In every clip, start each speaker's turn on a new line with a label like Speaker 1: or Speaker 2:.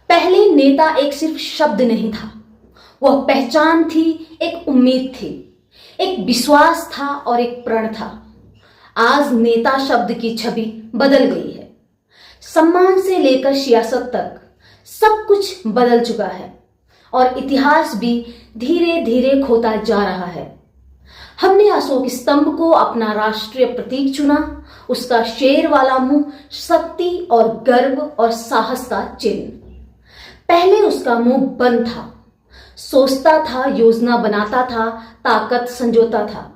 Speaker 1: पहले नेता एक सिर्फ शब्द नहीं था, वह पहचान थी, एक उम्मीद थी, एक विश्वास था और एक प्रण था। आज नेता शब्द की छवि बदल गई है। सम्मान से लेकर सियासत तक सब कुछ बदल चुका है और इतिहास भी धीरे धीरे खोता जा रहा है। हमने अशोक स्तंभ को अपना राष्ट्रीय प्रतीक चुना, उसका शेर वाला मुंह शक्ति और गर्व और साहस का चिन्ह। पहले उसका मुंह बंद था, सोचता था, योजना बनाता था, ताकत संजोता था।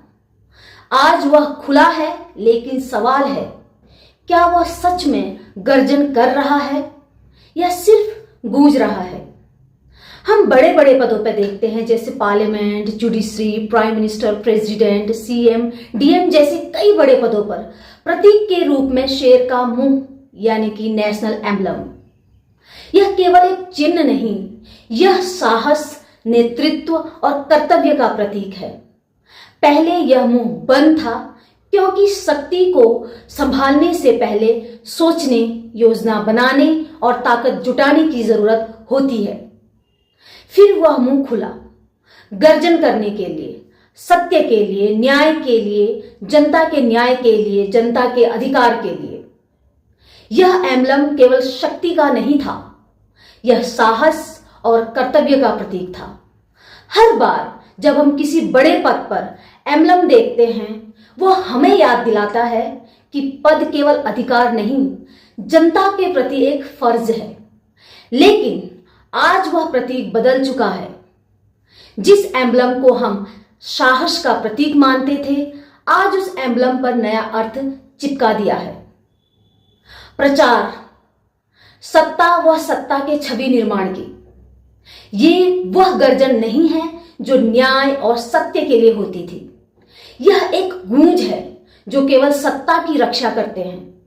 Speaker 1: आज वह खुला है, लेकिन सवाल है, क्या वह सच में गर्जन कर रहा है या सिर्फ गूंज रहा है? हम बड़े बड़े पदों पर देखते हैं, जैसे parliament, judiciary, prime minister, president, CM, DM जैसे कई बड़े पदों पर प्रतीक के रूप में शेर का मुंह यानी कि नेशनल एम्बलम। यह केवल एक चिन्ह नहीं, यह साहस, नेतृत्व और कर्तव्य का प्रतीक है। पहले यह मुंह बंद था क्योंकि शक्ति को संभालने से पहले सोचने, योजना बनाने और ताकत जुटाने की जरूरत होती है। फिर वह मुंह खुला, गर्जन करने के लिए, सत्य के लिए, न्याय के लिए, जनता के न्याय के लिए, जनता के अधिकार के लिए। यह एम्बलम केवल शक्ति का नहीं था, यह साहस और कर्तव्य का प्रतीक था। हर बार जब हम किसी बड़े पद पर एम्बलम देखते हैं, वह हमें याद दिलाता है कि पद केवल अधिकार नहीं, जनता के प्रति एक फर्ज है। लेकिन आज वह प्रतीक बदल चुका है। जिस एम्बलम को हम साहस का प्रतीक मानते थे, आज उस एम्बलम पर नया अर्थ चिपका दिया है। प्रचार, सत्ता व सत्ता के छवि निर्माण की। ये वह गर्जन नहीं है जो न्याय और सत्य के लिए होती थी। यह एक गूंज है जो केवल सत्ता की रक्षा करते हैं,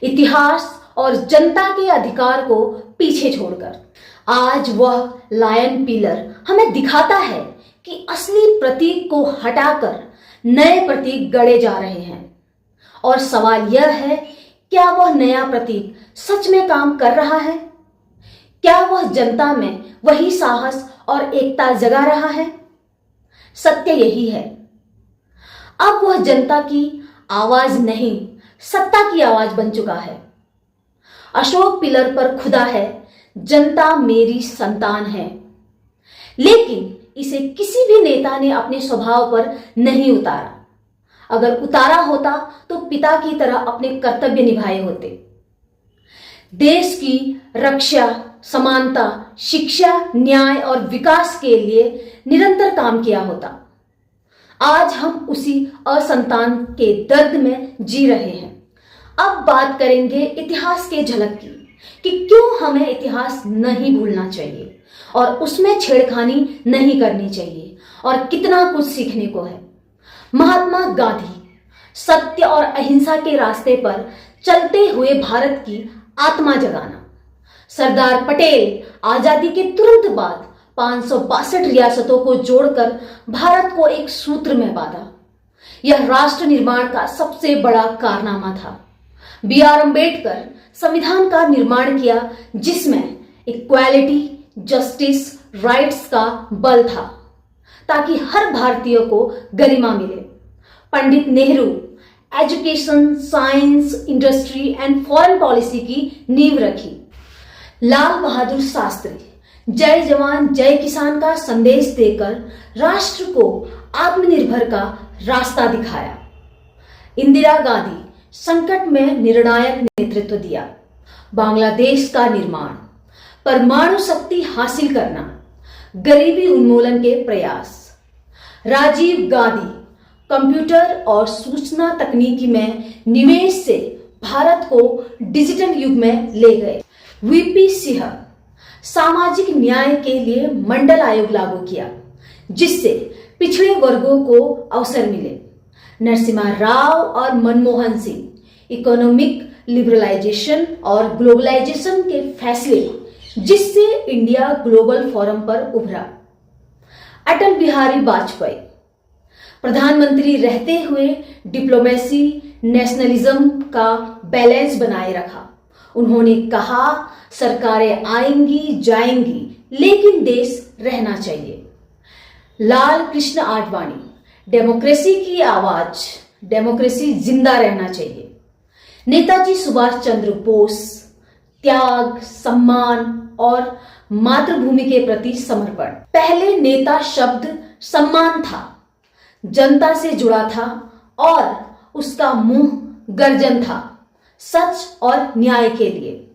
Speaker 1: इतिहास और जनता के अधिकार को पीछे छोड़कर। आज वह लायन पिलर हमें दिखाता है कि असली प्रतीक को हटाकर नए प्रतीक गढ़े जा रहे हैं। और सवाल यह है, क्या वह नया प्रतीक सच में काम कर रहा है? क्या वह जनता में वही साहस और एकता जगा रहा है? सत्य यही है, अब वह जनता की आवाज नहीं, सत्ता की आवाज बन चुका है। अशोक पिलर पर खुदा है, जनता मेरी संतान है। लेकिन इसे किसी भी नेता ने अपने स्वभाव पर नहीं उतारा। अगर उतारा होता तो पिता की तरह अपने कर्तव्य निभाए होते। देश की रक्षा, समानता, शिक्षा, न्याय और विकास के लिए निरंतर काम किया होता। आज हम उसी असंतान के दर्द में जी रहे हैं। अब बात करेंगे इतिहास के झलक की, कि क्यों हमें इतिहास नहीं भूलना चाहिए और उसमें छेड़खानी नहीं करनी चाहिए और कितना कुछ सीखने को है। महात्मा गांधी सत्य और अहिंसा के रास्ते पर चलते हुए भारत की आत्मा जगाना। सरदार पटेल आजादी के तुरंत बाद 562 रियासतों को जोड़कर भारत को एक सूत्र में बांधा। यह राष्ट्र निर्माण का सबसे बड़ा कारनामा था। बी.आर. अम्बेडकर संविधान का निर्माण किया, जिसमें इक्वालिटी, जस्टिस, राइट्स का बल था, ताकि हर भारतीय को गरिमा मिले। Pandit Nehru education, science, industry and foreign policy की नींव रखी। लाल बहादुर शास्त्री जय जवान जय किसान का संदेश देकर राष्ट्र को आत्मनिर्भर का रास्ता दिखाया। इंदिरा गांधी संकट में निर्णायक नेतृत्व दिया। बांग्लादेश का निर्माण, परमाणु शक्ति हासिल करना, गरीबी उन्मूलन के प्रयास। राजीव गांधी कंप्यूटर और सूचना तकनीकी में निवेश से भारत को डिजिटल युग में ले गए। वीपी सिंह सामाजिक न्याय के लिए मंडल आयोग लागू किया, जिससे पिछड़े वर्गों को अवसर मिले। नरसिम्हा राव और मनमोहन सिंह इकोनॉमिक लिबरलाइजेशन और ग्लोबलाइजेशन के फैसले, जिससे इंडिया ग्लोबल फोरम पर उभरा। अटल बिहारी वाजपेयी प्रधानमंत्री रहते हुए डिप्लोमेसी, नेशनलिज्म का बैलेंस बनाए रखा। उन्होंने कहा, सरकारें आएंगी जाएंगी लेकिन देश रहना चाहिए। लाल कृष्ण आडवाणी, डेमोक्रेसी की आवाज, डेमोक्रेसी जिंदा रहना चाहिए। नेताजी सुभाष चंद्र बोस, त्याग, सम्मान और मातृभूमि के प्रति समर्पण। पहले नेता शब्द सम्मान था, जनता से जुड़ा था और उसका मुंह गर्जन था सच और न्याय के लिए।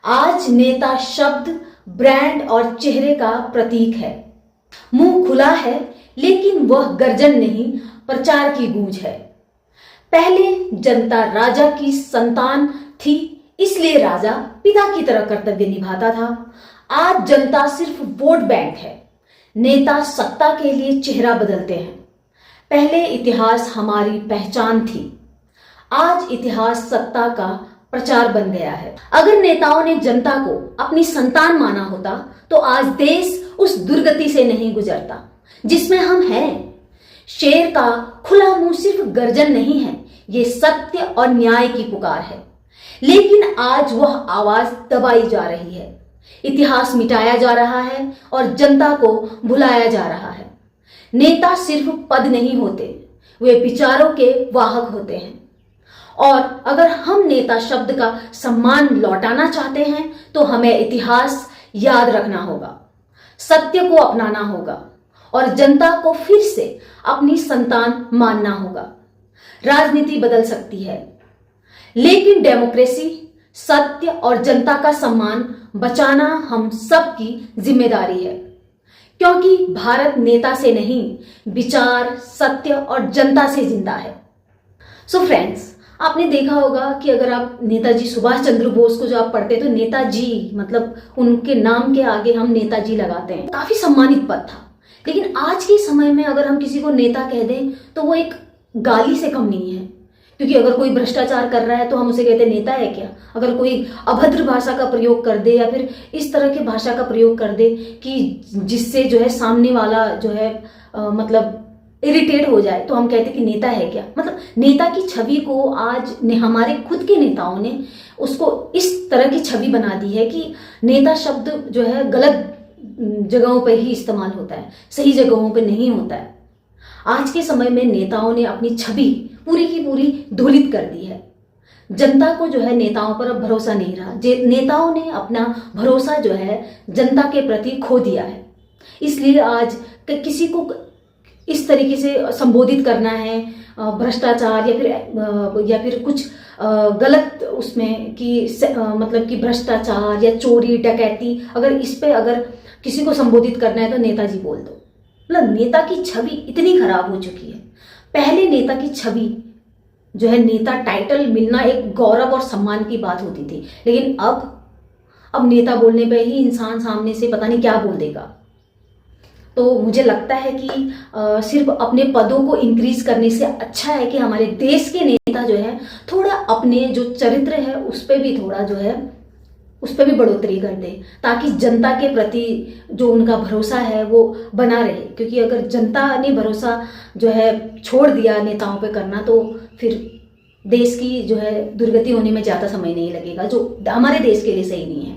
Speaker 1: आज नेता शब्द ब्रांड और चेहरे का प्रतीक है। मुंह खुला है लेकिन वह गर्जन नहीं, प्रचार की गूंज है। पहले जनता राजा की संतान थी, इसलिए राजा पिता की तरह कर्तव्य निभाता था। आज जनता सिर्फ वोट बैंक है, नेता सत्ता के लिए चेहरा बदलते हैं। पहले इतिहास हमारी पहचान थी, आज इतिहास सत्ता का प्रचार बन गया है। अगर नेताओं ने जनता को अपनी संतान माना होता तो आज देश उस दुर्गति से नहीं गुजरता जिसमें हम हैं। शेर का खुला मुंह सिर्फ गर्जन नहीं है, ये सत्य और न्याय की पुकार है। लेकिन आज वह आवाज दबाई जा रही है, इतिहास मिटाया जा रहा है और जनता को भुलाया जा रहा है। नेता सिर्फ पद नहीं होते, वे विचारों के वाहक होते हैं। और अगर हम नेता शब्द का सम्मान लौटाना चाहते हैं तो हमें इतिहास याद रखना होगा, सत्य को अपनाना होगा और जनता को फिर से अपनी संतान मानना होगा। राजनीति बदल सकती है लेकिन डेमोक्रेसी, सत्य और जनता का सम्मान बचाना हम सबकी जिम्मेदारी है, क्योंकि भारत नेता से नहीं, विचार, सत्य और जनता से जिंदा है। सो फ्रेंड्स, आपने देखा होगा कि अगर आप नेताजी सुभाष चंद्र बोस को जो आप पढ़ते तो नेताजी मतलब उनके नाम के आगे हम नेताजी लगाते हैं। काफी सम्मानित पद था। लेकिन आज के समय में अगर हम किसी को नेता कह दें तो वो एक गाली से कम नहीं है, क्योंकि अगर कोई भ्रष्टाचार कर रहा है तो हम उसे कहते हैं नेता है क्या। अगर कोई अभद्र भाषा का प्रयोग कर दे या फिर इस तरह की भाषा का प्रयोग कर दे कि जिससे जो है सामने वाला जो है मतलब इरिटेट हो जाए तो हम कहते हैं कि नेता है क्या। मतलब नेता की छवि को आज हमारे खुद के नेताओं ने उसको इस तरह की छवि बना दी है कि नेता शब्द जो है गलत जगहों पर ही इस्तेमाल होता है, सही जगहों पर नहीं होता है। आज के समय में नेताओं ने अपनी छवि पूरी की पूरी धूलित कर दी है। जनता को जो है नेताओं पर अब भरोसा नहीं रहा। नेताओं ने अपना भरोसा जो है जनता के प्रति खो दिया है। इसलिए आज किसी को इस तरीके से संबोधित करना है, भ्रष्टाचार या फिर कुछ गलत उसमें कि मतलब कि भ्रष्टाचार या चोरी डकैती, अगर इस पे अगर किसी को संबोधित करना है तो नेताजी बोल दो। मतलब नेता की छवि इतनी खराब हो चुकी है। पहले नेता की छवि जो है, नेता टाइटल मिलना एक गौरव और सम्मान की बात होती थी, लेकिन अब नेता बोलने पे ही इंसान सामने से पता नहीं क्या बोल देगा। तो मुझे लगता है कि सिर्फ अपने पदों को इंक्रीज करने से अच्छा है कि हमारे देश के नेता जो है थोड़ा अपने जो चरित्र है उस पर भी थोड़ा जो है उस पर भी बढ़ोतरी कर दे, ताकि जनता के प्रति जो उनका भरोसा है वो बना रहे। क्योंकि अगर जनता ने भरोसा जो है छोड़ दिया नेताओं पे करना तो फिर देश की जो है दुर्गति होने में ज़्यादा समय नहीं लगेगा, जो हमारे देश के लिए सही नहीं है।